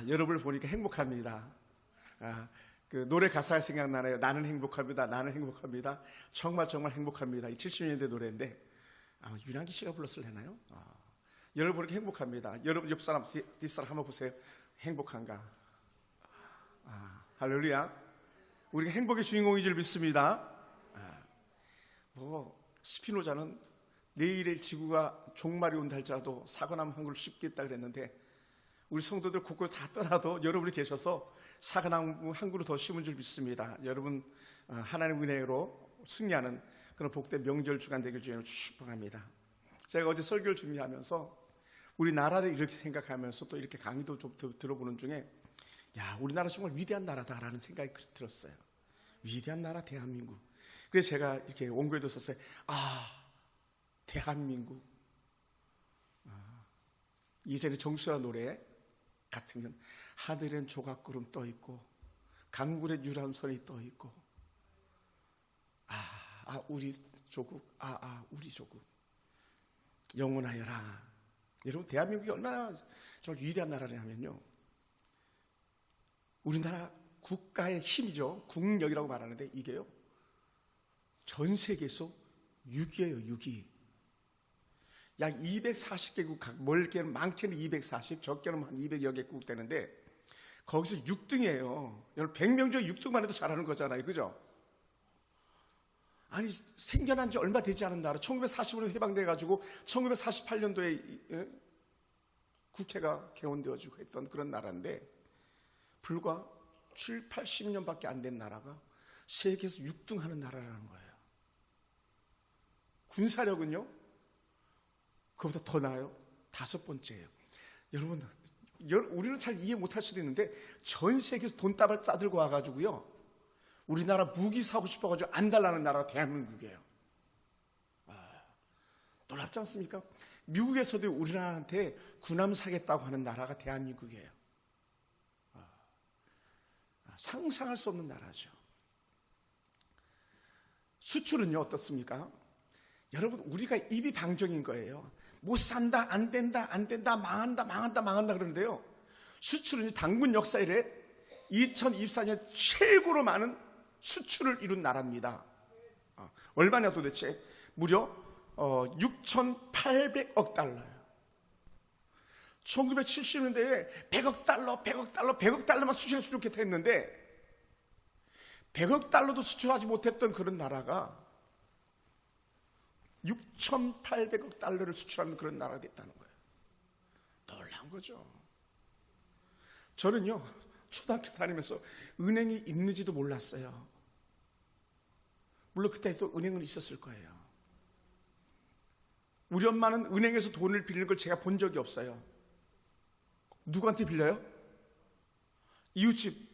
여러분을 보니까 행복합니다. 그 노래 가사가 생각나네요. 나는 행복합니다. 나는 행복합니다. 정말 정말 행복합니다. 이 70년대 노래인데 아마 윤한기 씨가 불렀을래나요? 여러분 보니까 행복합니다. 여러분 옆 사람, 뒷사람 한번 보세요. 행복한가? 할렐루야. 우리가 행복의 주인공인 줄 믿습니다. 스피노자는 내일의 지구가 종말이 온다 할지라도 사과나무 한 그루 심겠다 그랬는데 우리 성도들 곳곳 다 떠나도 여러분이 계셔서 사과나무 한 그루 더 심은 줄 믿습니다. 여러분 하나님의 은혜로 승리하는 그런 복된 명절 주간 되길 주님으로 축복합니다. 제가 어제 설교를 준비하면서 우리나라를 이렇게 생각하면서 또 이렇게 강의도 좀 들어보는 중에 우리나라 정말 위대한 나라다라는 생각이 들었어요. 위대한 나라 대한민국. 그래서 제가 이렇게 원고에도 썼어요. 대한민국. 예전에 정수라 노래 같으면 하늘엔 조각구름 떠 있고 강굴에 유람선이 떠 있고 우리 조국 우리 조국 영원하여라. 여러분 대한민국이 얼마나 정말 위대한 나라냐면요, 우리나라 국가의 힘이죠. 국력이라고 말하는데 이게요 전 세계에서 6위예요. 6위. 약 240개국, 멀게는 많게는 240, 적게는 한 200여 개국 되는데 거기서 6등이에요. 여러분 100명 중에 6등만 해도 잘하는 거잖아요. 그죠? 아니 생겨난 지 얼마 되지 않은 나라, 1945년에 해방돼가지고 1948년도에 국회가 개원되어지고 했던 그런 나라인데 불과 7, 80년밖에 안 된 나라가 세계에서 6등 하는 나라라는 거예요. 군사력은요 그보다 더 나아요. 5번째예요. 여러분 우리는 잘 이해 못할 수도 있는데 전 세계에서 돈다발 싸들고 와가지고요 우리나라 무기 사고 싶어가지고 안 달라는 나라가 대한민국이에요. 놀랍지 않습니까? 미국에서도 우리나라한테 군함 사겠다고 하는 나라가 대한민국이에요. 상상할 수 없는 나라죠. 수출은요 어떻습니까? 여러분 우리가 입이 방정인 거예요. 못 산다, 안 된다, 망한다 그러는데요, 수출은 당군 역사 이래 2024년 최고로 많은 수출을 이룬 나라입니다. 얼마냐 도대체? 무려 6,800억 달러예요. 1970년대에 100억 달러만 수출해서 좋겠다 했는데 100억 달러도 수출하지 못했던 그런 나라가 6,800억 달러를 수출하는 그런 나라가 됐다는 거예요. 놀라운 거죠. 저는요 초등학교 다니면서 은행이 있는지도 몰랐어요. 물론 그때도 은행은 있었을 거예요. 우리 엄마는 은행에서 돈을 빌리는 걸 제가 본 적이 없어요. 누구한테 빌려요? 이웃집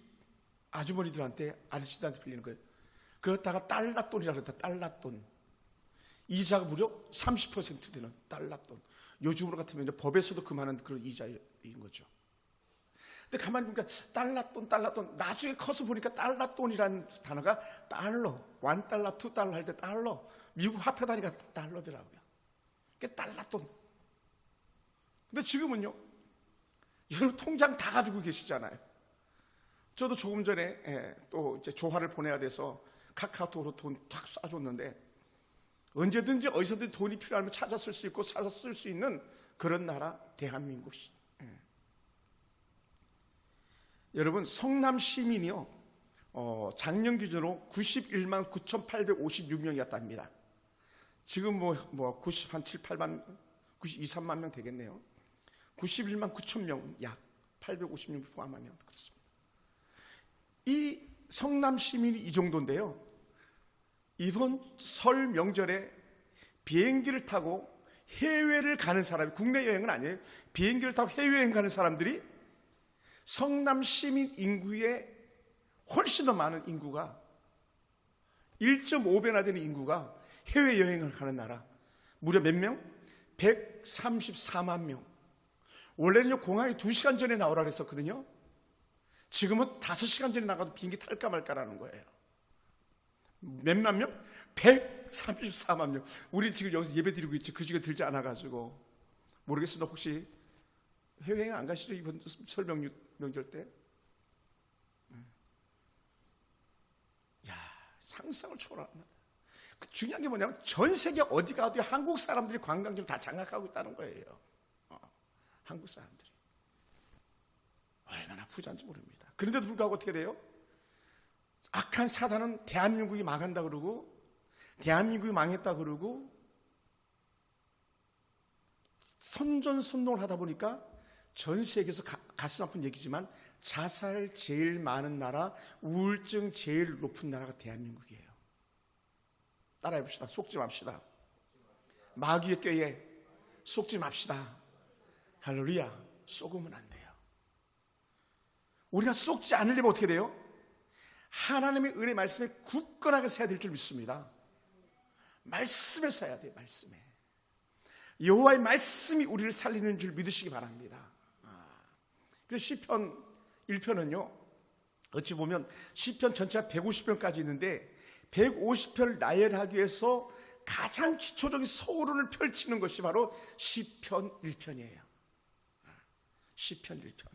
아주머니들한테, 아저씨들한테 빌리는 거예요. 그러다가 달러돈이라고 했다. 달러돈. 이자가 무려 30% 되는 달러돈. 요즘으로 같으면 법에서도 그만한 그런 이자인 거죠. 근데 가만히 보니까 달러돈. 나중에 커서 보니까 달러돈이라는 단어가 달러, $1, $2 할 때 달러, 미국 화폐 단위가 달러더라고요. 그게 달러돈. 근데 지금은요, 여러분 통장 다 가지고 계시잖아요. 저도 조금 전에 또 이제 조화를 보내야 돼서 카카오톡으로 돈 탁 쏴줬는데 언제든지 어디서든 돈이 필요하면 찾아 쓸 수 있고 사서 쓸 수 있는 그런 나라 대한민국. 여러분 성남 시민이요 작년 기준으로 91만 9,856명이었답니다. 지금 뭐 90, 한 7, 8만 92, 3만 명 되겠네요. 91만 9천 명, 약 850명 포함하면 그렇습니다. 이 성남 시민이 이 정도인데요, 이번 설 명절에 비행기를 타고 해외를 가는 사람이, 국내 여행은 아니에요, 비행기를 타고 해외여행 가는 사람들이 성남 시민 인구의 훨씬 더 많은 인구가 1.5배나 되는 인구가 해외여행을 가는 나라. 무려 몇 명? 134만 명. 원래는요 공항에 2시간 전에 나오라 그랬었거든요. 지금은 5시간 전에 나가도 비행기 탈까 말까라는 거예요. 몇만 명? 134만 명. 우리 지금 여기서 예배 드리고 있지, 그 중에 들지 않아가지고 모르겠습니다. 혹시 해외여행 안 가시죠? 이번 설 명절 명절 때. 야, 상상을 초월한다. 그 중요한 게 뭐냐면 전 세계 어디 가도 한국 사람들이 관광지를 다 장악하고 있다는 거예요. 한국 사람들이 얼마나 부자인지 모릅니다. 그런데도 불구하고 어떻게 돼요? 악한 사단은 대한민국이 망한다 그러고, 대한민국이 망했다 그러고, 선전선동을 하다 보니까 전 세계에서 가슴 아픈 얘기지만 자살 제일 많은 나라, 우울증 제일 높은 나라가 대한민국이에요. 따라해 봅시다. 속지 맙시다. 마귀의 꾀에 속지 맙시다. 할렐루야. 속으면 안 돼요. 우리가 속지 않으려면 어떻게 돼요? 하나님의 은혜 말씀에 굳건하게 서야 될 줄 믿습니다. 말씀에 서야 돼요. 말씀에. 여호와의 말씀이 우리를 살리는 줄 믿으시기 바랍니다. 그래서 시편 1편은요, 어찌 보면 시편 전체가 150편까지 있는데 150편을 나열하기 위해서 가장 기초적인 서론을 펼치는 것이 바로 시편 1편이에요. 시편 1편.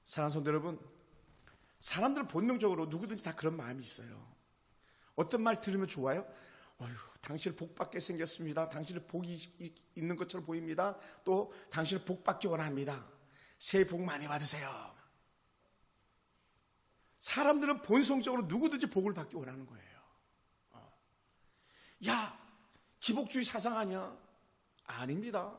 사랑하는 성도 여러분, 사람들은 본능적으로 누구든지 다 그런 마음이 있어요. 어떤 말 들으면 좋아요? 어휴, 당신을 복받게 생겼습니다. 당신을 복이 있는 것처럼 보입니다. 또 당신을 복받기 원합니다. 새해 복 많이 받으세요. 사람들은 본성적으로 누구든지 복을 받기 원하는 거예요. 야, 기복주의 사상 아니야? 아닙니다.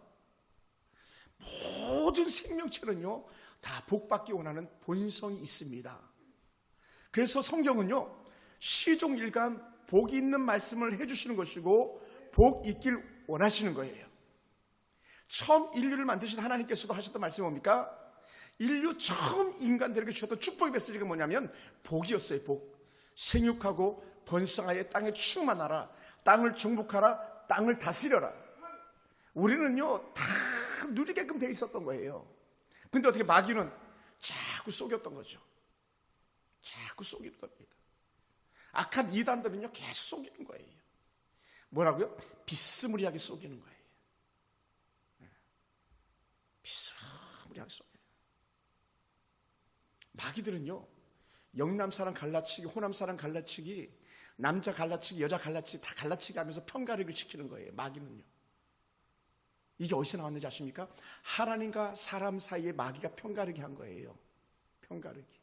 모든 생명체는요, 다 복받기 원하는 본성이 있습니다. 그래서 성경은요, 시종일관 복 있는 말씀을 해주시는 것이고 복 있길 원하시는 거예요. 처음 인류를 만드신 하나님께서도 하셨던 말씀이 뭡니까? 인류 처음 인간들에게 주셨던 축복의 메시지가 뭐냐면 복이었어요. 복. 생육하고 번성하여 땅에 충만하라. 땅을 정복하라. 땅을 다스려라. 우리는요 다 누리게끔 돼 있었던 거예요. 근데 어떻게 마귀는 자꾸 속였던 거죠. 자꾸 속이는 겁니다. 악한 이단들은요 계속 속이는 거예요. 뭐라고요? 비스무리하게 속이는 거예요. 비스무리하게 속여요. 마귀들은요 영남 사람 갈라치기, 호남 사람 갈라치기, 남자 갈라치기, 여자 갈라치기 다 갈라치기 하면서 편가르기를 시키는 거예요. 마귀는요. 이게 어디서 나왔는지 아십니까? 하나님과 사람 사이에 마귀가 편가르기 한 거예요. 편가르기.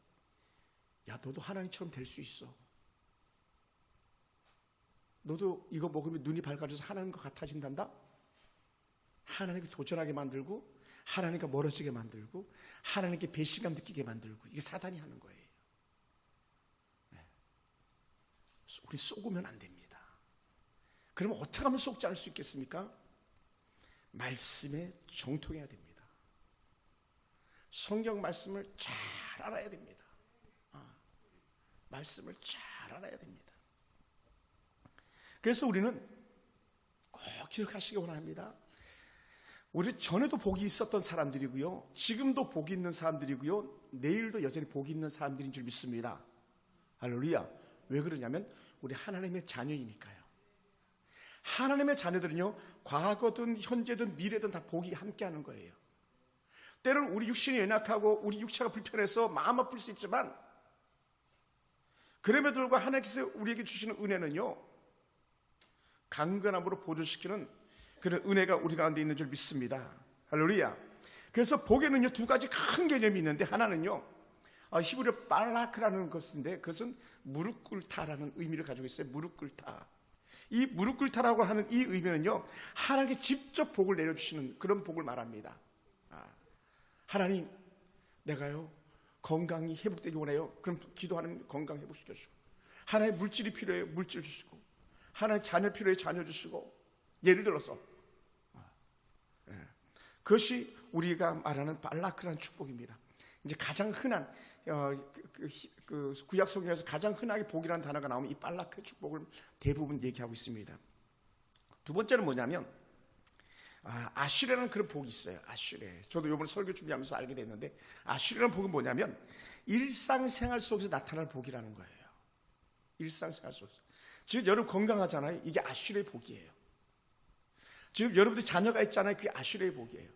야, 너도 하나님처럼 될 수 있어. 너도 이거 먹으면 눈이 밝아져서 하나님과 같아진단다? 하나님께 도전하게 만들고, 하나님과 멀어지게 만들고, 하나님께 배신감 느끼게 만들고, 이게 사단이 하는 거예요. 네. 우리 속으면 안 됩니다. 그러면 어떻게 하면 속지 않을 수 있겠습니까? 말씀에 정통해야 됩니다. 성경 말씀을 잘 알아야 됩니다. 말씀을 잘 알아야 됩니다. 그래서 우리는 꼭 기억하시기 원합니다. 우리 전에도 복이 있었던 사람들이고요, 지금도 복이 있는 사람들이고요, 내일도 여전히 복이 있는 사람들인 줄 믿습니다. 할렐루야. 왜 그러냐면 우리 하나님의 자녀이니까요. 하나님의 자녀들은요, 과거든 현재든 미래든 다 복이 함께하는 거예요. 때로는 우리 육신이 연약하고 우리 육체가 불편해서 마음 아플 수 있지만, 그럼에도 불구하고 하나님께서 우리에게 주시는 은혜는요, 강건함으로 보존시키는 그런 은혜가 우리 가운데 있는 줄 믿습니다. 할렐루야. 그래서 복에는요 두 가지 큰 개념이 있는데, 하나는요 히브리어 발라크라는 것인데, 그것은 무릎 꿇다라는 의미를 가지고 있어요. 무릎 꿇다. 이 무릎 꿇다라고 하는 이 의미는요, 하나님께 직접 복을 내려주시는 그런 복을 말합니다. 하나님, 내가요 건강이 회복되기 원해요. 그럼 기도하는 건강 회복시켜주시고, 하나님 물질이 필요해요. 물질 주시고, 하나님 자녀 필요해요. 자녀 주시고. 예를 들어서 그것이 우리가 말하는 발라크라는 축복입니다. 이제 가장 흔한 그 구약 성경에서 가장 흔하게 복이라는 단어가 나오면 이 발라크 축복을 대부분 얘기하고 있습니다. 두 번째는 뭐냐면 아슈레라는 그런 복이 있어요. 아슈레. 저도 이번에 설교 준비하면서 알게 됐는데, 아슈레라는 복은 뭐냐면 일상생활 속에서 나타날 복이라는 거예요. 일상생활 속에서. 지금 여러분 건강하잖아요. 이게 아슈레의 복이에요. 지금 여러분들이 자녀가 있잖아요. 그게 아슈레의 복이에요.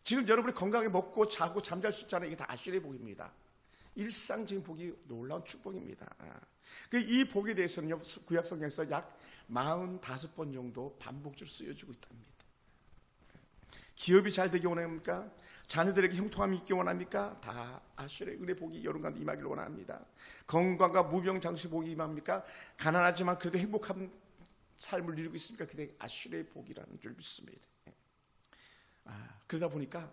지금 여러분이 건강하게 먹고 자고 잠잘 수 있잖아요. 이게 다 아시리의 복입니다. 일상적인 복이 놀라운 축복입니다. 이 복에 대해서는요, 구약 성경에서 약 45번 정도 반복적으로 쓰여지고 있답니다. 기업이 잘 되기 원합니까? 자녀들에게 형통함이 있기 원합니까? 다 아시리의 은혜 복이 여러분 가운데 임하기를 원합니다. 건강과 무병장수의 복이 임합니까? 가난하지만 그래도 행복한 삶을 누리고 있습니까? 그게 아시리의 복이라는 줄 믿습니다. 그러다 보니까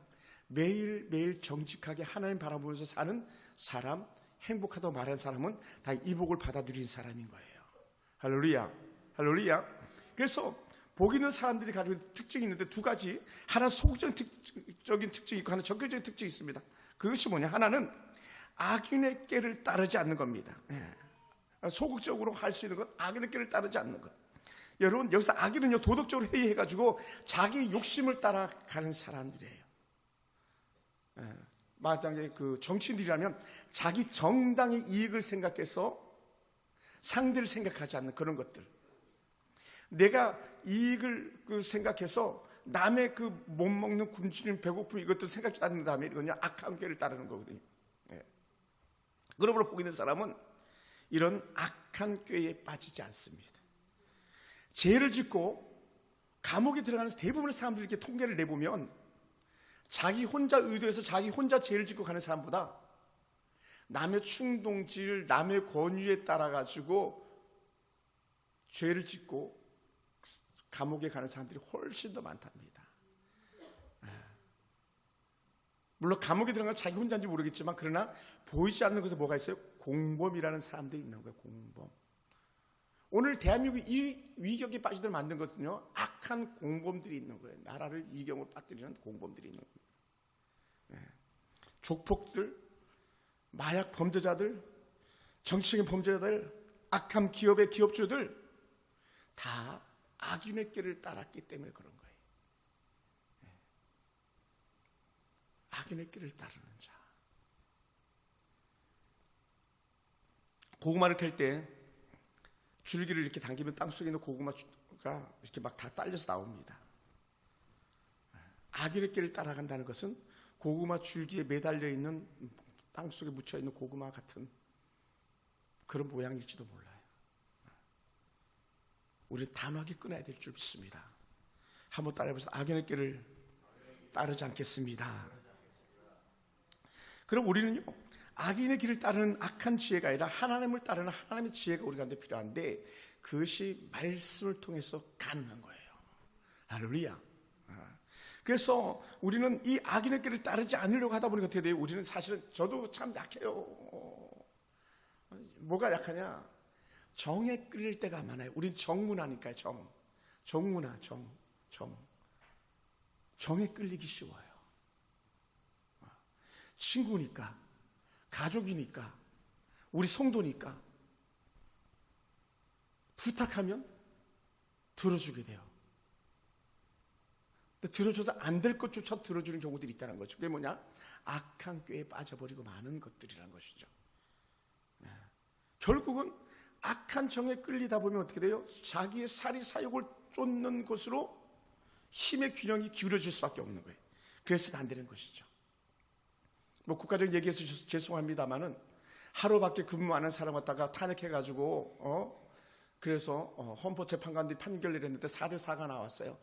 매일매일 정직하게 하나님 바라보면서 사는 사람, 행복하다고 말하는 사람은 다 이 복을 받아들인 사람인 거예요. 할렐루야, 할렐루야. 그래서 복 있는 사람들이 가지고 있는 특징이 있는데 두 가지. 하나는 소극적인 특징이 있고 하나는 적극적인 특징이 있습니다. 그것이 뭐냐? 하나는 악인의 꾀를 따르지 않는 겁니다. 소극적으로 할 수 있는 건 악인의 꾀를 따르지 않는 것. 여러분, 여기서 악인은요, 도덕적으로 회의해가지고 자기 욕심을 따라가는 사람들이에요. 마땅히 그 정치인들이라면 자기 정당의 이익을 생각해서 상대를 생각하지 않는 그런 것들. 내가 이익을 생각해서 남의 그 못 먹는 굶주림, 배고픔 이것들 생각지 않는 다음에 이거는요, 악한 꾀를 따르는 거거든요. 그러므로 복 있는 사람은 이런 악한 꾀에 빠지지 않습니다. 죄를 짓고 감옥에 들어가는 대부분의 사람들이 이렇게 통계를 내보면 자기 혼자 의도해서 자기 혼자 죄를 짓고 가는 사람보다 남의 충동질, 남의 권유에 따라 가지고 죄를 짓고 감옥에 가는 사람들이 훨씬 더 많답니다. 물론 감옥에 들어가면 자기 혼자인지 모르겠지만 그러나 보이지 않는 것에 뭐가 있어요? 공범이라는 사람들이 있는 거예요. 공범. 오늘 대한민국이 이 위격에 빠지도록 만든 것은요, 악한 공범들이 있는 거예요. 나라를 위경으로 빠뜨리는 공범들이 있는 겁니다. 조폭들, 마약 범죄자들, 정치적인 범죄자들, 악한 기업의 기업주들 다 악인의 꾀를 따랐기 때문에 그런 거예요. 악인의 꾀를 따르는 자. 고구마를 캘 때 줄기를 이렇게 당기면 땅속에 있는 고구마가 이렇게 막 다 딸려서 나옵니다. 악인의 꾀를 따라간다는 것은 고구마 줄기에 매달려 있는 땅속에 묻혀 있는 고구마 같은 그런 모양일지도 몰라요. 우리 단호하게 끊어야 될 줄 믿습니다. 한번 따라해보세요. 악인의 꾀를 따르지 않겠습니다. 그럼 우리는요, 악인의 길을 따르는 악한 지혜가 아니라 하나님을 따르는 하나님의 지혜가 우리 가운데 필요한데 그것이 말씀을 통해서 가능한 거예요. 할렐루야. 그래서 우리는 이 악인의 길을 따르지 않으려고 하다 보니까 어떻게 돼요? 우리는 사실은 저도 참 약해요. 뭐가 약하냐? 정에 끌릴 때가 많아요. 우린 정문화니까요. 정문화, 정에 끌리기 쉬워요. 친구니까, 가족이니까, 우리 성도니까 부탁하면 들어주게 돼요. 근데 들어줘도 안 될 것조차 들어주는 경우들이 있다는 거죠. 그게 뭐냐? 악한 꾀에 빠져버리고 많은 것들이라는 것이죠. 결국은 악한 정에 끌리다 보면 어떻게 돼요? 자기의 사리 사욕을 쫓는 것으로 힘의 균형이 기울어질 수밖에 없는 거예요. 그래서 안 되는 것이죠. 뭐 국가적인 얘기해서 죄송합니다만은 하루밖에 근무 안 한 사람 갖다가 탄핵해가지고 그래서 헌법재판관들이 판결을 했는데 4대4가 나왔어요.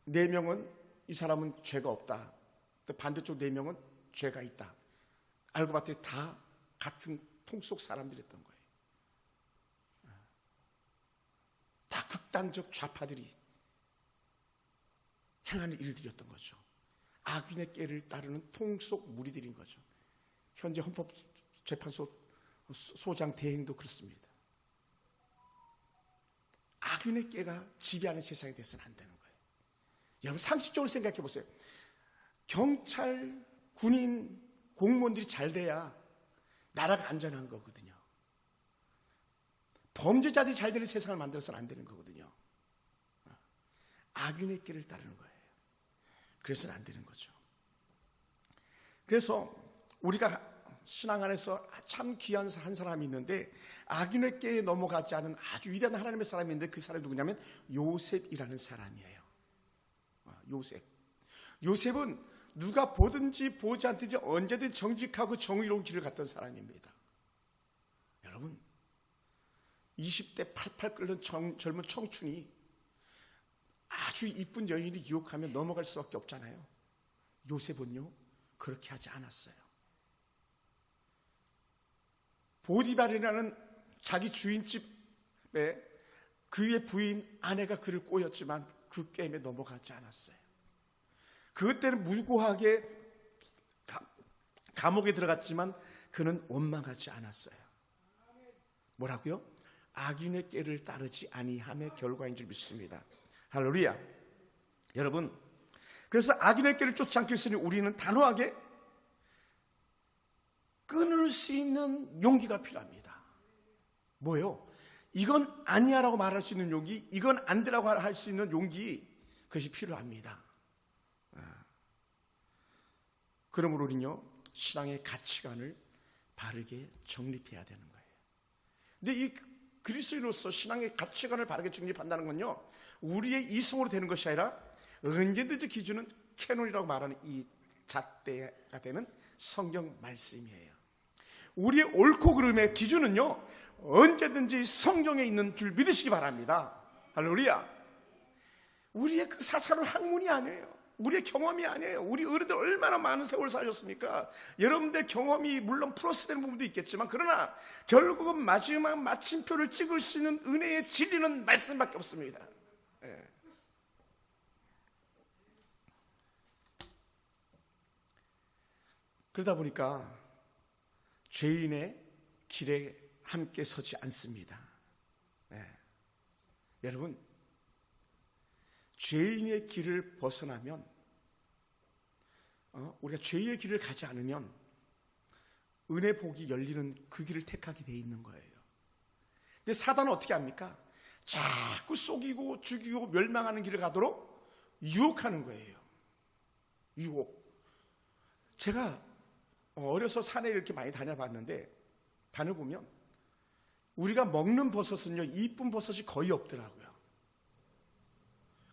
4명은 이 사람은 죄가 없다. 또 반대쪽 4명은 죄가 있다. 알고 봤더니 다 같은 통 속 사람들이었던 거예요. 다 극단적 좌파들이 행하는 일들이었던 거죠. 악인의 꾀를 따르는 통 속 무리들인 거죠. 현재 헌법재판소 소장 대행도 그렇습니다. 악인의 꾀가 지배하는 세상이 돼서는 안 되는 거예요. 여러분 상식적으로 생각해 보세요. 경찰, 군인, 공무원들이 잘 돼야 나라가 안전한 거거든요. 범죄자들이 잘 되는 세상을 만들어서는 안 되는 거거든요. 악인의 꾀를 따르는 거예요. 그래서는 안 되는 거죠. 그래서 우리가 신앙 안에서 참 귀한 한 사람이 있는데 악인의 꾀에 넘어가지 않은 아주 위대한 하나님의 사람이 있는데 그 사람이 누구냐면 요셉이라는 사람이에요. 요셉은 누가 보든지 보지 않든지 언제든지 정직하고 정의로운 길을 갔던 사람입니다. 여러분, 20대 팔팔 끓는 젊은 청춘이 아주 이쁜 여인이 유혹하면 넘어갈 수밖에 없잖아요. 요셉은요, 그렇게 하지 않았어요. 보디발이라는 자기 주인집에 그의 부인 아내가 그를 꼬였지만 그 게임에 넘어가지 않았어요. 그때는 무고하게 감옥에 들어갔지만 그는 원망하지 않았어요. 뭐라고요? 악인의 꾀를 따르지 아니함의 결과인 줄 믿습니다. 할렐루야. 여러분, 그래서 악인의 꾀를 쫓지 않기 위해서는 우리는 단호하게 끊을 수 있는 용기가 필요합니다. 뭐요? 이건 아니야 라고 말할 수 있는 용기, 이건 안 되라고 할 수 있는 용기, 그것이 필요합니다. 그러므로 우리는요, 신앙의 가치관을 바르게 정립해야 되는 거예요. 근데 이 그리스도인으로서 신앙의 가치관을 바르게 정립한다는 건요, 우리의 이성으로 되는 것이 아니라 언제든지 기준은 캐논이라고 말하는 이 잣대가 되는 성경 말씀이에요. 우리의 옳고 그름의 기준은요, 언제든지 성경에 있는 줄 믿으시기 바랍니다. 할렐루야. 우리의 그 사사로운 학문이 아니에요. 우리의 경험이 아니에요. 우리 어른들 얼마나 많은 세월 사셨습니까? 여러분들 경험이 물론 플러스 되는 부분도 있겠지만, 그러나 결국은 마지막 마침표를 찍을 수 있는 은혜의 진리는 말씀밖에 없습니다. 예. 그러다 보니까 죄인의 길에 함께 서지 않습니다. 예. 여러분, 죄인의 길을 벗어나면, 우리가 죄의 길을 가지 않으면 은혜 복이 열리는 그 길을 택하게 돼 있는 거예요. 근데 사단은 어떻게 합니까? 자꾸 속이고 죽이고 멸망하는 길을 가도록 유혹하는 거예요. 유혹. 제가 어려서 산에 이렇게 많이 다녀봤는데, 다녀보면 우리가 먹는 버섯은요, 이쁜 버섯이 거의 없더라고요.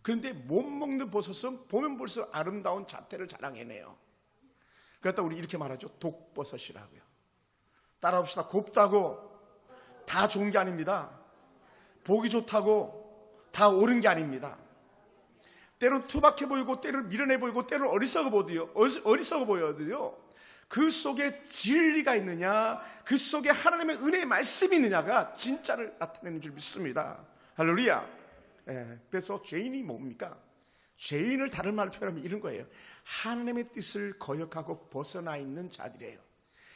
그런데 못 먹는 버섯은 보면 볼수록 아름다운 자태를 자랑해내요. 그러다 우리 이렇게 말하죠. 독버섯이라고요. 따라합시다. 곱다고 다 좋은 게 아닙니다. 보기 좋다고 다 옳은 게 아닙니다. 때로는 투박해 보이고, 때로는 미련해 보이고, 때로는 어리석어 보여도요, 그 속에 진리가 있느냐, 그 속에 하나님의 은혜의 말씀이 있느냐가 진짜를 나타내는 줄 믿습니다. 할렐루야. 예, 그래서 죄인이 뭡니까? 죄인을 다른 말로 표현하면 이런 거예요. 하나님의 뜻을 거역하고 벗어나 있는 자들이에요.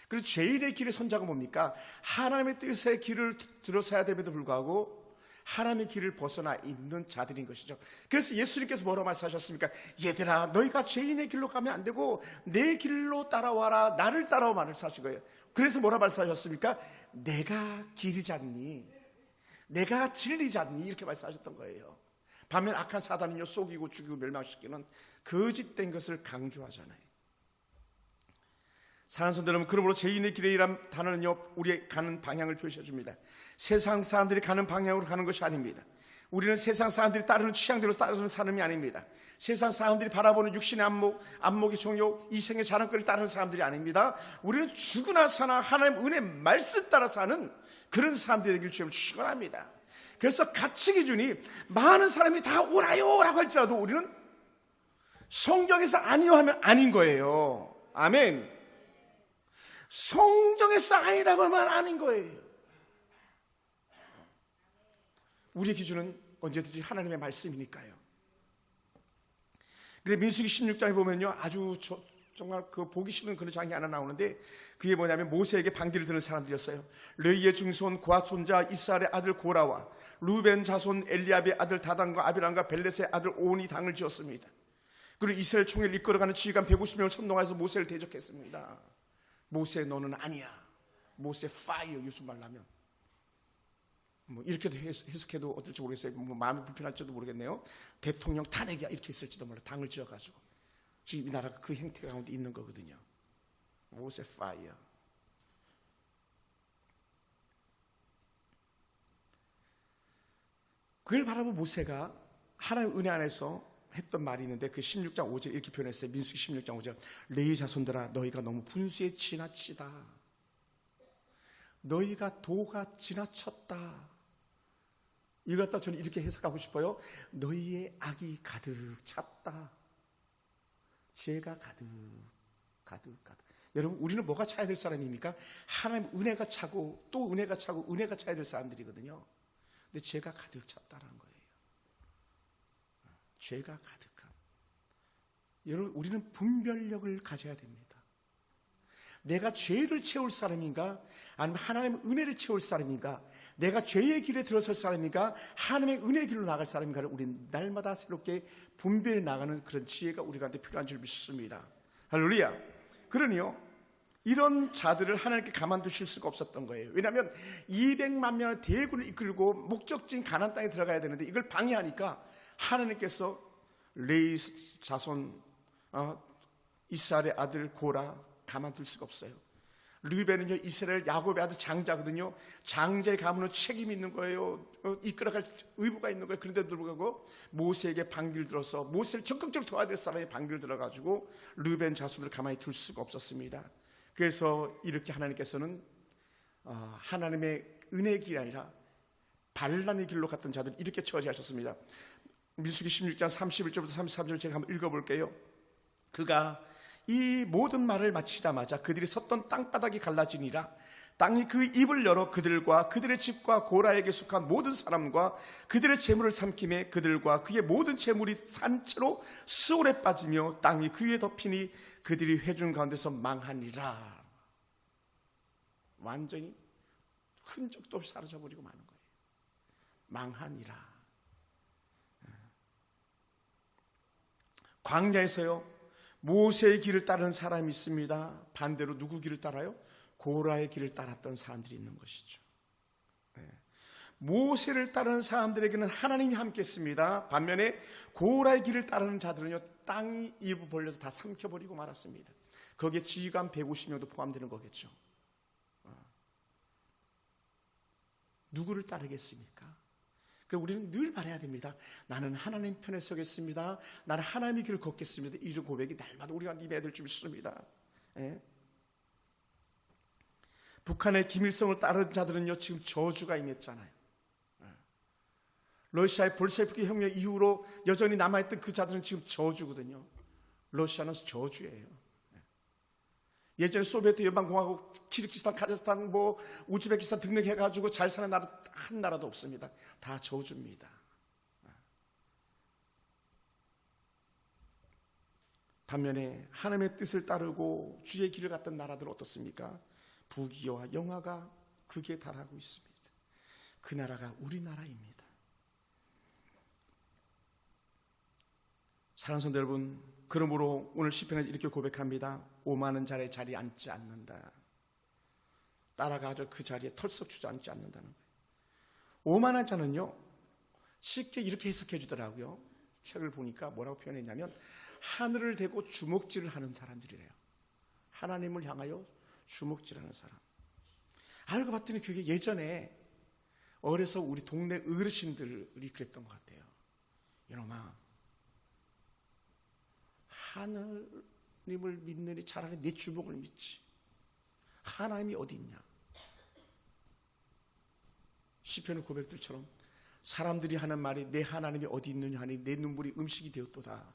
그리고 죄인의 길의 선자가 뭡니까? 하나님의 뜻의 길을 들어서야 됨에도 불구하고 하나님의 길을 벗어나 있는 자들인 것이죠. 그래서 예수님께서 뭐라고 말씀하셨습니까? 얘들아, 너희가 죄인의 길로 가면 안 되고 내 길로 따라와라, 나를 따라와 말씀하신 거예요. 그래서 뭐라고 말씀하셨습니까? 내가 길이지 않니? 내가 진리지 않니? 이렇게 말씀하셨던 거예요. 반면 악한 사단은요, 속이고 죽이고 멸망시키는 거짓된 것을 강조하잖아요. 사랑하는 성도 여러분, 그러므로 죄인의 길이란 단어는요, 우리의 가는 방향을 표시해 줍니다. 세상 사람들이 가는 방향으로 가는 것이 아닙니다. 우리는 세상 사람들이 따르는 취향대로 따르는 사람이 아닙니다. 세상 사람들이 바라보는 육신의 안목의 정욕, 이생의 자랑거리를 따르는 사람들이 아닙니다. 우리는 죽으나 사나 하나님 은혜 말씀 따라 사는 그런 사람들이 되길 주님을 축원합니다. 그래서 가치 기준이 많은 사람이 다 옳아요 라고 할지라도 우리는 성경에서 아니요 하면 아닌 거예요. 아멘. 성경에서 아니라고 하면 아닌 거예요. 우리의 기준은 언제든지 하나님의 말씀이니까요. 그래서 민수기 16장에 보면요, 아주 정말 그 보기 싫은 그런 장이 하나 나오는데, 그게 뭐냐면 모세에게 반기를 드는 사람들이었어요. 레위의 증손 고앗 손자 이스라엘의 아들 고라와 루벤 자손 엘리압의 아들 다단과 아비람과 벨렛의 아들 오온이 당을 지었습니다. 그리고 이스라엘 총회를 이끌어가는 지휘관 150명을 선동해서 모세를 대적했습니다. 모세, 너는 아니야. 모세 파이어, 무슨 말 하면 뭐 이렇게도 해석해도 어떨지 모르겠어요. 뭐 마음이 불편할지도 모르겠네요. 대통령 탄핵이야 이렇게 했을지도 몰라. 당을 지어가지고 지금 이 나라가 그 행태 가운데 있는 거거든요. 모세 파이어. 그걸 바라보고 모세가 하나님의 은혜 안에서 했던 말이 있는데 그 16장 5절 이렇게 표현했어요. 민수기 16장 5절. 레위 자손들아 너희가 너무 분수에 지나치다. 너희가 도가 지나쳤다. 이걸 갖다 저는 이렇게 해석하고 싶어요. 너희의 악이 가득 찼다. 죄가 가득. 여러분, 우리는 뭐가 차야 될 사람입니까? 하나님 은혜가 차고 또 은혜가 차고 은혜가 차야 될 사람들이거든요. 근데 죄가 가득 찼다는 거예요. 죄가 가득한. 여러분, 우리는 분별력을 가져야 됩니다. 내가 죄를 채울 사람인가? 아니면 하나님의 은혜를 채울 사람인가? 내가 죄의 길에 들어설 사람인가? 하나님의 은혜의 길로 나갈 사람인가를 우리는 날마다 새롭게 분별해 나가는 그런 지혜가 우리 가운데 필요한 줄 믿습니다. 할렐루야. 그러니요, 이런 자들을 하나님께 가만두실 수가 없었던 거예요. 왜냐하면 200만 명의 대군을 이끌고 목적지인 가나안 땅에 들어가야 되는데 이걸 방해하니까 하나님께서 레위 자손 이스라엘의 아들 고라 가만둘 수가 없어요. 르벤은요, 이스라엘 야곱의 아들 장자거든요. 장자의 가문은 책임이 있는 거예요. 이끌어갈 의무가 있는 거예요. 그런데도 불구하고 모세에게 방귀를 들어서 모세를 적극적으로 도와야 될 사람이 방귀를 들어가지고 르벤 자손들을 가만히 둘 수가 없었습니다. 그래서 이렇게 하나님께서는 하나님의 은혜의 길이 아니라 반란의 길로 갔던 자들 이렇게 처지하셨습니다. 민수기 16장 31절부터 33절 제가 한번 읽어볼게요. 그가 이 모든 말을 마치자마자 그들이 섰던 땅바닥이 갈라지니라. 땅이 그 입을 열어 그들과 그들의 집과 고라에게 속한 모든 사람과 그들의 재물을 삼킴에 그들과 그의 모든 재물이 산채로 수월에 빠지며 땅이 그 위에 덮이니 그들이 회중 가운데서 망하니라. 완전히 흔적도 없이 사라져버리고 마는 거예요. 망하니라. 광야에서요, 모세의 길을 따르는 사람이 있습니다. 반대로 누구 길을 따라요? 고라의 길을 따랐던 사람들이 있는 것이죠. 모세를 따르는 사람들에게는 하나님이 함께 했습니다. 반면에 고라의 길을 따르는 자들은요, 땅이 입을 벌려서 다 삼켜버리고 말았습니다. 거기에 지휘관 150명도 포함되는 거겠죠. 누구를 따르겠습니까? 우리는 늘 말해야 됩니다. 나는 하나님 편에 서겠습니다. 나는 하나님의 길을 걷겠습니다. 이런 고백이 날마다 우리가 입어야 될 줄 믿습니다. 북한의 김일성을 따르는 자들은요, 지금 저주가 임했잖아요. 러시아의 볼셰비키 혁명 이후로 여전히 남아있던 그 자들은 지금 저주거든요. 러시아는 저주예요. 예전에 소비에트 연방공화국, 키르기스탄, 카자흐스탄, 우즈베키스탄 등등해가지고 잘 사는 나라 한 나라도 없습니다. 다 저주입니다. 반면에 하나님의 뜻을 따르고 주의 길을 갔던 나라들은 어떻습니까? 부귀와 영화가 극에 달하고 있습니다. 그 나라가 우리나라입니다. 사랑하는 성도 여러분, 그러므로 오늘 시편에서 이렇게 고백합니다. 오만한 자의 자리에 앉지 않는다. 따라가서 그 자리에 털썩 주저앉지 않는다는 거예요. 오만한 자는요, 쉽게 이렇게 해석해 주더라고요. 책을 보니까 뭐라고 표현했냐면, 하늘을 대고 주먹질을 하는 사람들이래요. 하나님을 향하여 주먹질하는 사람. 알고 봤더니 그게 예전에 어려서 우리 동네 어르신들이 그랬던 것 같아요. 이놈아, 하나님을 믿느니 차라리 내 주먹을 믿지. 하나님이 어디 있냐? 시편의 고백들처럼 사람들이 하는 말이 내 하나님이 어디 있느냐 하니 내 눈물이 음식이 되었도다.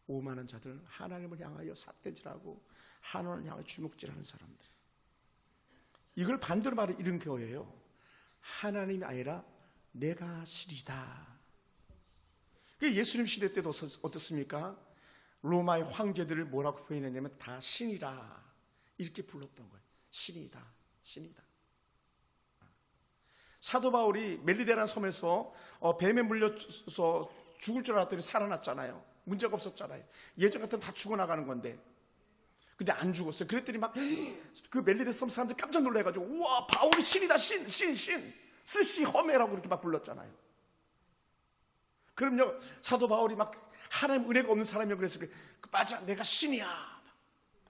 오만한 자들, 하나님을 향하여 삿대질하고 하나님을 향하여 주먹질하는 사람들. 이걸 반대로 말해 이런 거예요. 하나님이 아니라 내가 신이다. 예수님 시대 때도 어떻습니까? 로마의 황제들을 뭐라고 표현했냐면 다 신이라 이렇게 불렀던 거예요. 신이다, 신이다. 사도 바울이 멜리데라는 섬에서 뱀에 물려서 죽을 줄 알았더니 살아났잖아요. 문제가 없었잖아요. 예전 같으면 다 죽어나가는 건데. 근데 안 죽었어요. 그랬더니 막 그 멜리데 섬 사람들 깜짝 놀라가지고 우와, 바울이 신이다, 신. 스시 허메라고 그렇게 막 불렀잖아요. 그럼요, 사도 바울이 막 하나님 은혜가 없는 사람이요, 그래서 맞아, 내가 신이야,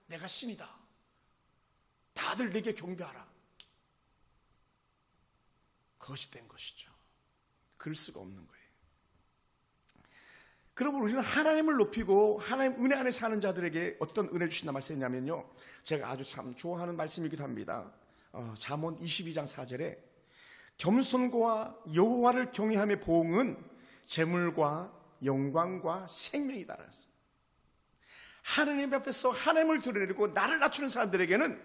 내가 신이다, 다들 내게 경배하라. 그것이 된 것이죠. 그럴 수가 없는 거예요. 그러면 우리는 하나님을 높이고 하나님 은혜 안에 사는 자들에게 어떤 은혜 주신다 말씀이냐면요, 제가 아주 참 좋아하는 말씀이기도 합니다. 잠언 22장 4절에 겸손과 여호와를 경외함의 보응은 재물과 영광과 생명이다 그랬어요. 하나님 앞에서 하나님을 드러내고 나를 낮추는 사람들에게는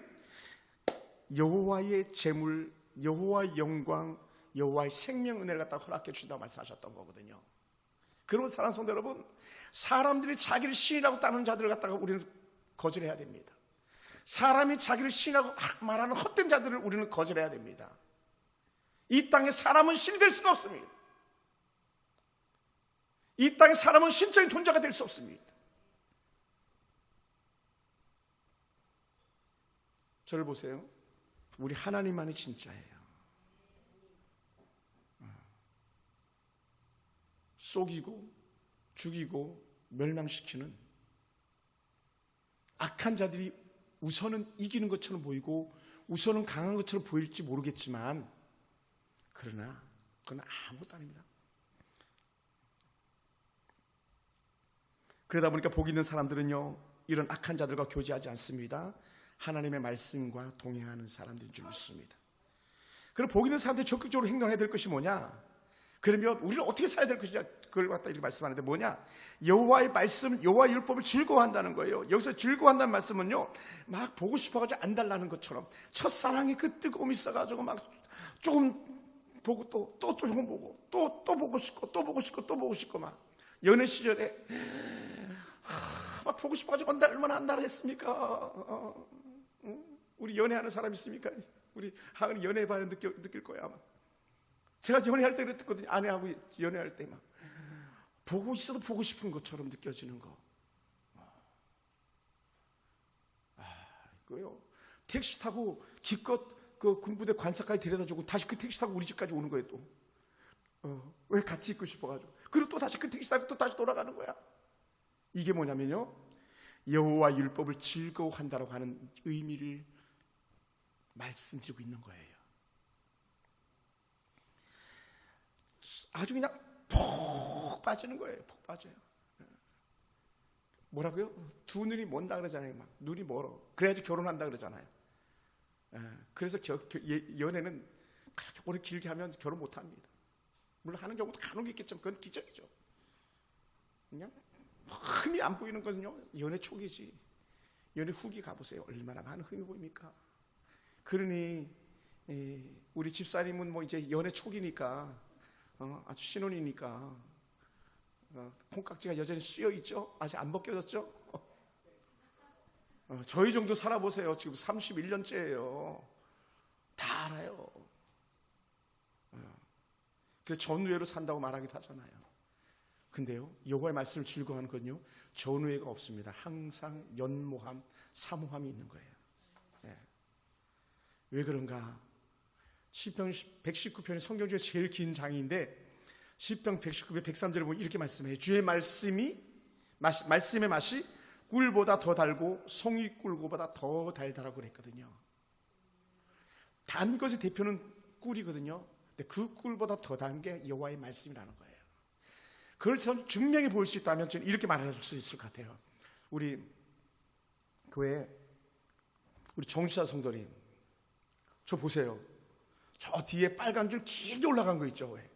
여호와의 재물, 여호와의 영광, 여호와의 생명 은혜를 갖다가 허락해 주신다고 말씀하셨던 거거든요. 그러면 사랑하는 성도 여러분, 사람들이 자기를 신이라고 따르는 자들을 갖다가 우리는 거절해야 됩니다. 사람이 자기를 신이라고 말하는 헛된 자들을 우리는 거절해야 됩니다. 이 땅에 사람은 신이 될 수가 없습니다. 이 땅에 사람은 신적인 존재가 될 수 없습니다. 저를 보세요. 우리 하나님만이 진짜예요. 속이고 죽이고 멸망시키는 악한 자들이 우선은 이기는 것처럼 보이고 우선은 강한 것처럼 보일지 모르겠지만, 그러나 그건 아무것도 아닙니다. 그러다 보니까 복 있는 사람들은요, 이런 악한 자들과 교제하지 않습니다. 하나님의 말씀과 동행하는 사람들인 줄 믿습니다. 그럼 복 있는 사람들이 적극적으로 행동해야 될 것이 뭐냐? 그러면 우리는 어떻게 살아야 될 것이냐, 그걸 갖다 이렇게 말씀하는데 뭐냐? 여호와의 말씀, 여호와의 율법을 즐거워한다는 거예요. 여기서 즐거워한다는 말씀은요, 막 보고 싶어가지고 안 달라는 것처럼 첫사랑의 그 뜨거움이 있어가지고 막 조금 보고 또 조금 보고 또 보고 싶고 또 보고 싶고 또 보고 싶고, 막 연애 시절에 막 보고 싶어가지고 얼마나 안 달했습니까? 우리 연애하는 사람 있습니까? 우리 하은이 연애해봐야 느낄 거야 아마. 제가 연애할 때 그랬거든요. 아내하고 연애할 때 막 보고 있어도 보고 싶은 것처럼 느껴지는 거. 이거요. 택시 타고 기껏 그 군부대 관사까지 데려다주고 다시 그 택시 타고 우리 집까지 오는 거예요 또. 왜 같이 있고 싶어가지고. 그리고 또 다시 그 택시 타고 또 다시 돌아가는 거야. 이게 뭐냐면요, 여호와 율법을 즐거워한다라고 하는 의미를 말씀드리고 있는 거예요. 아주 그냥 폭 빠지는 거예요. 폭 빠져요. 뭐라고요? 두 눈이 먼다 그러잖아요. 막 눈이 멀어. 그래야지 결혼한다 그러잖아요. 그래서 연애는 그렇게 오래 길게 하면 결혼 못 합니다. 물론 하는 경우도 간혹 있겠지만 그건 기적이죠. 그냥 흠이 안 보이는 것은요, 연애 초기지. 연애 후기 가보세요. 얼마나 많은 흠이 보입니까? 그러니 우리 집사님은 뭐 이제 연애 초기니까, 아주 신혼이니까 콩깍지가 여전히 씌여 있죠. 아직 안 벗겨졌죠. 저희 정도 살아보세요. 지금 31년째예요. 다 알아요. 그래서 전우회로 산다고 말하기도 하잖아요. 근데요, 여호와의 말씀을 즐거워하는 건요, 전우회가 없습니다. 항상 연모함, 사모함이 있는 거예요. 왜 그런가? 시편 119편이 성경 중에 제일 긴 장인데, 시편 119편 103절에 보면 이렇게 말씀해요. 주의 말씀의 맛이 꿀보다 더 달고 송이꿀보다 더 달다라고 그랬거든요. 단 것의 대표는 꿀이거든요. 근데 그 꿀보다 더 단 게 여호와의 말씀이라는 거예요. 그걸 전 증명해 볼 수 있다면 저는 이렇게 말할 수 있을 것 같아요. 우리 교회 우리 정수자 성도님, 저 보세요. 저 뒤에 빨간 줄 길게 올라간 거 있죠. 왜?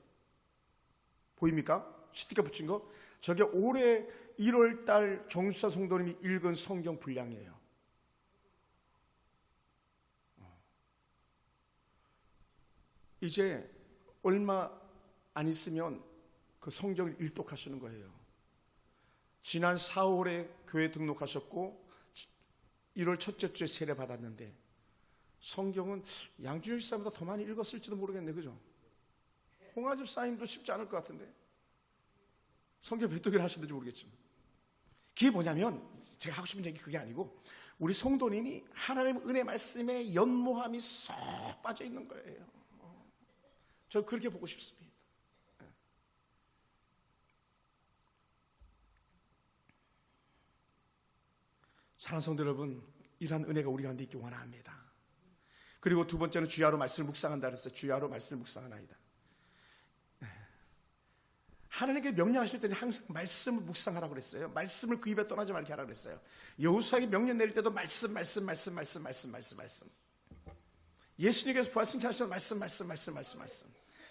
보입니까? 스티커 붙인 거. 저게 올해 1월 달 정수자 성도님이 읽은 성경 분량이에요. 이제 얼마 안 있으면 그 성경을 일독하시는 거예요. 지난 4월에 교회 등록하셨고 1월 첫째 주에 세례 받았는데 성경은 양준일 집사보다 더 많이 읽었을지도 모르겠네, 그죠? 홍아 집사님도 쉽지 않을 것 같은데 성경 몇 독일 하셨는지 모르겠지만, 그게 뭐냐면 제가 하고 싶은 얘기 그게 아니고 우리 성도님이 하나님의 은혜 말씀에 연모함이 쏙 빠져 있는 거예요. 저 그렇게 보고 싶습니다. 사랑하는 성도 여러분, 이러한 은혜가 우리 가운데 있기 원합니다. 그리고 두 번째는 주야로 말씀을 묵상한다 그랬어요. 주야로 말씀을 묵상하나이다. 하나님께 명령하실 때는 항상 말씀을 묵상하라고 그랬어요. 말씀을 그 입에 떠나지 말게 하라고 그랬어요. 여호수아에게 명령 내릴 때도 말씀. 예수님께서 부활승천하시면 말씀.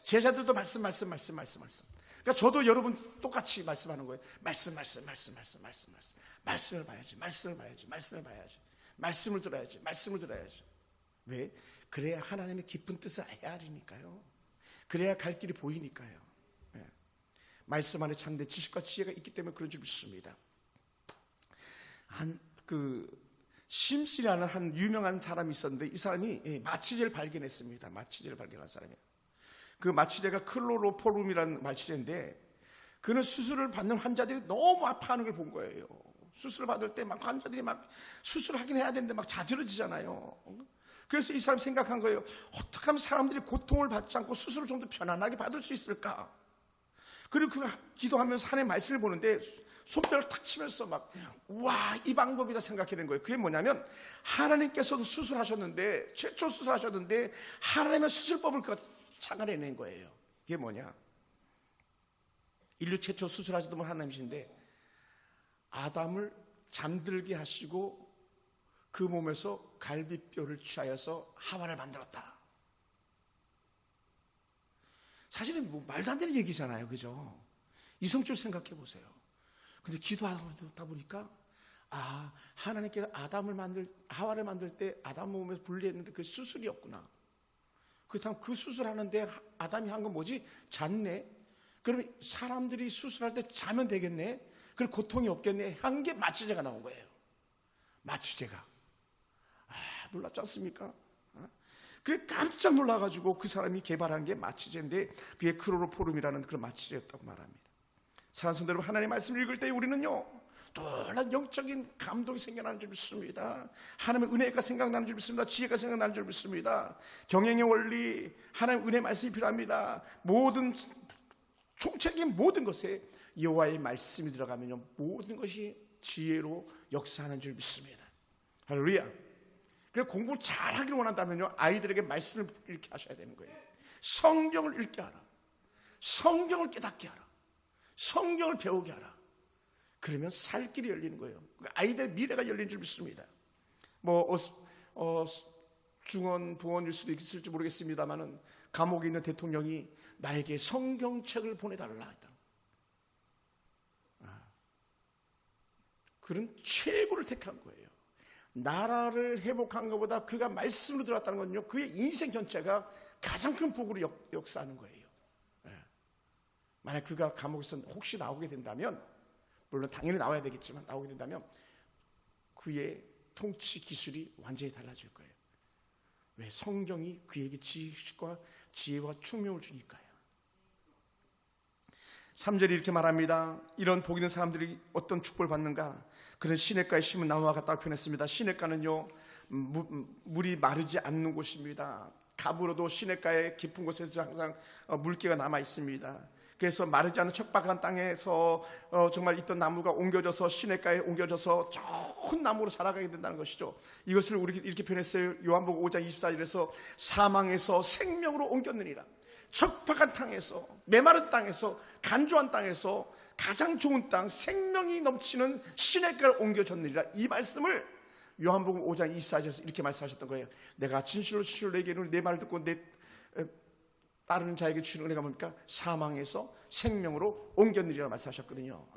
제자들도 말씀. 그러니까 저도 여러분 똑같이 말씀하는 거예요. 말씀을 봐야지. 말씀을 들어야지. 왜? 그래야 하나님의 깊은 뜻을 헤아리니까요. 그래야 갈 길이 보이니까요. 네. 말씀 안에 참된 지식과 지혜가 있기 때문에 그런 줄 믿습니다. 심스라는 한 유명한 사람이 있었는데 이 사람이 마취제를 발견했습니다. 마취제를 발견한 사람이에요. 그 마취제가 클로로포름이라는 마취제인데 그는 수술을 받는 환자들이 너무 아파하는 걸 본 거예요. 수술을 받을 때 막 환자들이 막 수술을 하긴 해야 되는데 막 자지러지잖아요. 그래서 이 사람이 생각한 거예요. 어떻게 하면 사람들이 고통을 받지 않고 수술을 좀 더 편안하게 받을 수 있을까? 그리고 그가 기도하면서 하나님의 말씀을 보는데 손뼉을 탁 치면서 막 와, 이 방법이다 생각하는 거예요. 그게 뭐냐면 하나님께서도 수술하셨는데 최초 수술하셨는데 하나님의 수술법을 그가 착안해낸 거예요. 이게 뭐냐? 인류 최초 수술하셨던 분 하나님이신데 아담을 잠들게 하시고 그 몸에서 갈비뼈를 취하여서 하와를 만들었다. 사실은 뭐 말도 안 되는 얘기잖아요. 그죠? 이성적으로 생각해 보세요. 근데 기도하다 보니까 하나님께서 하와를 만들 때 아담 몸에서 분리했는데 그 수술이었구나. 그렇다면 그 수술하는데 아담이 한 건 뭐지? 잤네. 그러면 사람들이 수술할 때 자면 되겠네. 그럼 고통이 없겠네. 한 게 마취제가 나온 거예요. 마취제가. 놀랍지 않습니까? 그래 깜짝 놀라가지고 그 사람이 개발한 게 마취제인데 그게 클로로포름이라는 그런 마취제였다고 말합니다. 사랑하는 성도 여러분, 하나님의 말씀을 읽을 때 우리는요 놀란 영적인 감동이 생겨나는 줄 믿습니다. 하나님의 은혜가 생각나는 줄 믿습니다. 지혜가 생각나는 줄 믿습니다. 경영의 원리, 하나님의 은혜 말씀이 필요합니다. 모든 총체적인 모든 것에 여호와의 말씀이 들어가면요 모든 것이 지혜로 역사하는 줄 믿습니다. 할렐루야. 그래서 공부 잘하기를 원한다면요 아이들에게 말씀을 읽게 하셔야 되는 거예요. 성경을 읽게 하라. 성경을 깨닫게 하라. 성경을 배우게 하라. 그러면 살 길이 열리는 거예요. 아이들의 미래가 열린 줄 믿습니다. 중원 부원일 수도 있을지 모르겠습니다만은 감옥에 있는 대통령이 나에게 성경책을 보내달라 했다. 그런 최고를 택한 거예요. 나라를 회복한 것보다 그가 말씀으로 들어왔다는 건요 그의 인생 전체가 가장 큰 복으로 역사하는 거예요. 만약 그가 감옥에서 혹시 나오게 된다면, 물론 당연히 나와야 되겠지만 나오게 된다면 그의 통치 기술이 완전히 달라질 거예요. 왜? 성경이 그에게 지식과 지혜와 총명을 주니까요. 3절이 이렇게 말합니다. 이런 복 있는 사람들이 어떤 축복을 받는가? 그런 시냇가에 심은 나무와 같다고 표현했습니다. 시냇가는요 물이 마르지 않는 곳입니다. 가물어도 시냇가의 깊은 곳에서 항상 물기가 남아 있습니다. 그래서 마르지 않은 척박한 땅에서 정말 있던 나무가 옮겨져서 시냇가에 옮겨져서 좋은 나무로 자라가게 된다는 것이죠. 이것을 우리 이렇게 표현했어요. 요한복음 5장 24절에서 사망에서 생명으로 옮겼느니라. 척박한 땅에서, 메마른 땅에서, 간조한 땅에서 가장 좋은 땅, 생명이 넘치는 시냇가를 옮겨졌느니라. 이 말씀을 요한복음 5장 24절에서 이렇게 말씀하셨던 거예요. 내가 진실로 너에게 이르노니 내 말을 듣고 내 따르는 자에게 주는 은혜가 뭡니까? 사망에서 생명으로 옮겼느니라 말씀하셨거든요.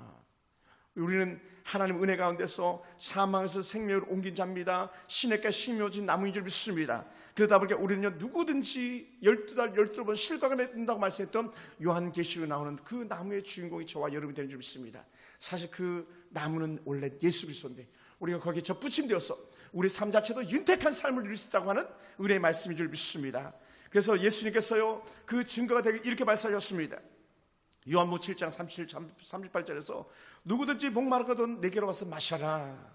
우리는 하나님 은혜 가운데서 사망에서 생명으로 옮긴 자입니다. 시냇가에 심어진 나무인 줄 믿습니다. 그러다 보니까 우리는요 누구든지 12달 12번 실과가 맺는다고 말씀했던 요한계시록에 나오는 그 나무의 주인공이 저와 여러분이 되는 줄 믿습니다. 사실 그 나무는 원래 예수 그리스도인데 우리가 거기에 접붙임되어서 우리 삶 자체도 윤택한 삶을 누릴 수 있다고 하는 은혜의 말씀인 줄 믿습니다. 그래서 예수님께서요 그 증거가 되게 이렇게 말씀하셨습니다. 요한복음 7장 38절에서 누구든지 목마르거든 내게로 와서 마셔라.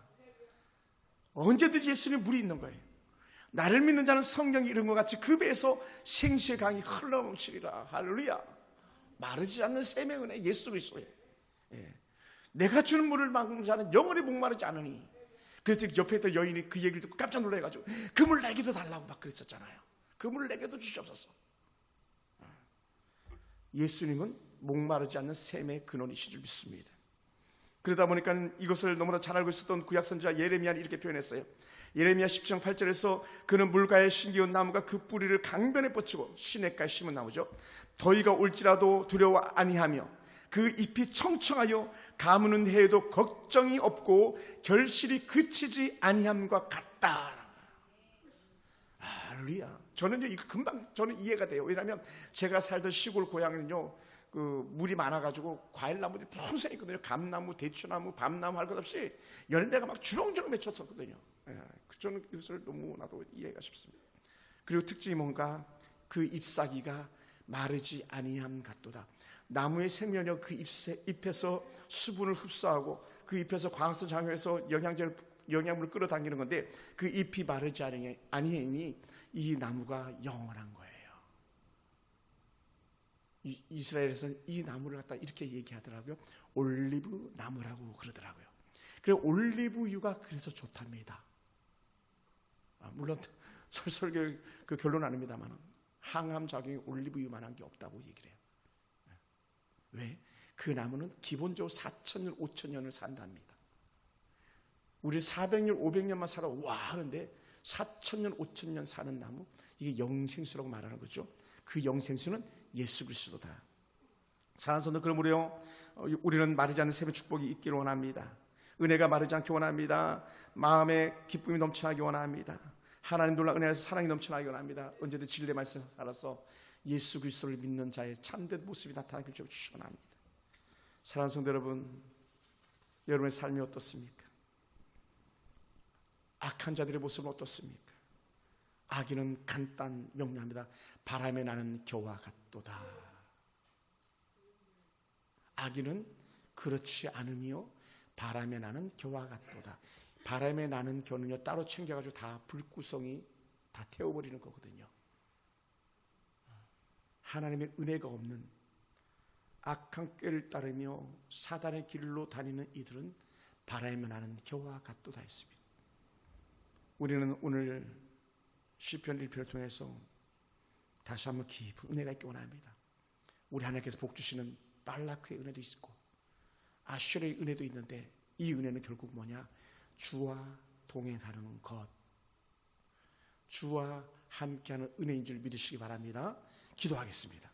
언제든지 예수님 물이 있는 거예요. 나를 믿는 자는 성경이 이런 것 같이 그 배에서 생수의 강이 흘러넘치리라. 할렐루야. 마르지 않는 샘의 은혜 예수 그리스도예요. 내가 주는 물을 막는 자는 영원히 목마르지 않으니. 그래서 옆에 있던 여인이 그 얘기를 듣고 깜짝 놀라가지고 그 물 내게도 달라고 막 그랬었잖아요. 그 물을 내게도 주시옵소서. 예수님은 목마르지 않는 샘의 근원이신 줄 믿습니다. 그러다 보니까 이것을 너무나 잘 알고 있었던 구약 선지자 예레미야는 이렇게 표현했어요. 예레미야 17장 8절에서 그는 물가에 심기운 나무가 그 뿌리를 강변에 뻗치고 시냇가에 심은 나무죠. 더위가 올지라도 두려워 아니하며 그 잎이 청청하여 가무는 해에도 걱정이 없고 결실이 그치지 아니함과 같다. 할렐루야. 저는요 이거 금방 저는 이해가 돼요. 왜냐하면 제가 살던 시골 고향은요 그 물이 많아가지고 과일나무들이 풍성히 있거든요. 감나무, 대추나무, 밤나무 할 것 없이 열매가 막 주렁주렁 맺혔었거든요. 저는 이것을 너무나도 이해가 쉽습니다. 그리고 특징이 뭔가 그 잎사귀가 마르지 아니함 같도다. 나무의 생명력 그 잎에서 수분을 흡수하고 그 잎에서 광합성 작용해서 영양물을 끌어당기는 건데 그 잎이 마르지 아니하니 이 나무가 영원한 거예요. 이스라엘에서는 이 나무를 갖다 이렇게 얘기하더라고요. 올리브 나무라고 그러더라고요. 그래서 올리브유가 그래서 좋답니다. 물론 설교 그 결론 아닙니다만 항암 작용이 올리브유만한 게 없다고 얘기를 해요. 왜? 그 나무는 기본적으로 4,000년, 5,000년을 산답니다. 우리 400년, 500년만 살아 와 하는데 4,000년, 5,000년 사는 나무, 이게 영생수라고 말하는 거죠. 그 영생수는 예수 그리스도다. 사랑하는 성도, 그러므로 우리는 마르지 않는 샘의 축복이 있기를 원합니다. 은혜가 마르지 않기 원합니다. 마음에 기쁨이 넘쳐나기 원합니다. 하나님 놀라 은혜에서 사랑이 넘쳐나기 원합니다. 언제든 진리의 말씀에 살아서 예수 그리스도를 믿는 자의 참된 모습이 나타나길 주시기 원합니다. 사랑하는 성도 여러분, 여러분의 삶이 어떻습니까? 악한 자들의 모습은 어떻습니까? 악인은 간단 명료합니다. 바람에 나는 겨와 같도다. 악인은 그렇지 않으며 바람에 나는 겨와 같도다. 바람에 나는 겨는요 따로 챙겨가지고 다 불구성이 다 태워버리는 거거든요. 하나님의 은혜가 없는 악한 꾀를 따르며 사단의 길로 다니는 이들은 바람에 나는 겨와 같도다 했습니다. 우리는 오늘 시편 1편을 통해서 다시 한번 깊은 은혜가 있기 원합니다. 우리 하나님께서 복 주시는 발라크의 은혜도 있고 아슈르의 은혜도 있는데 이 은혜는 결국 뭐냐? 주와 동행하는 것, 주와 함께하는 은혜인 줄 믿으시기 바랍니다. 기도하겠습니다.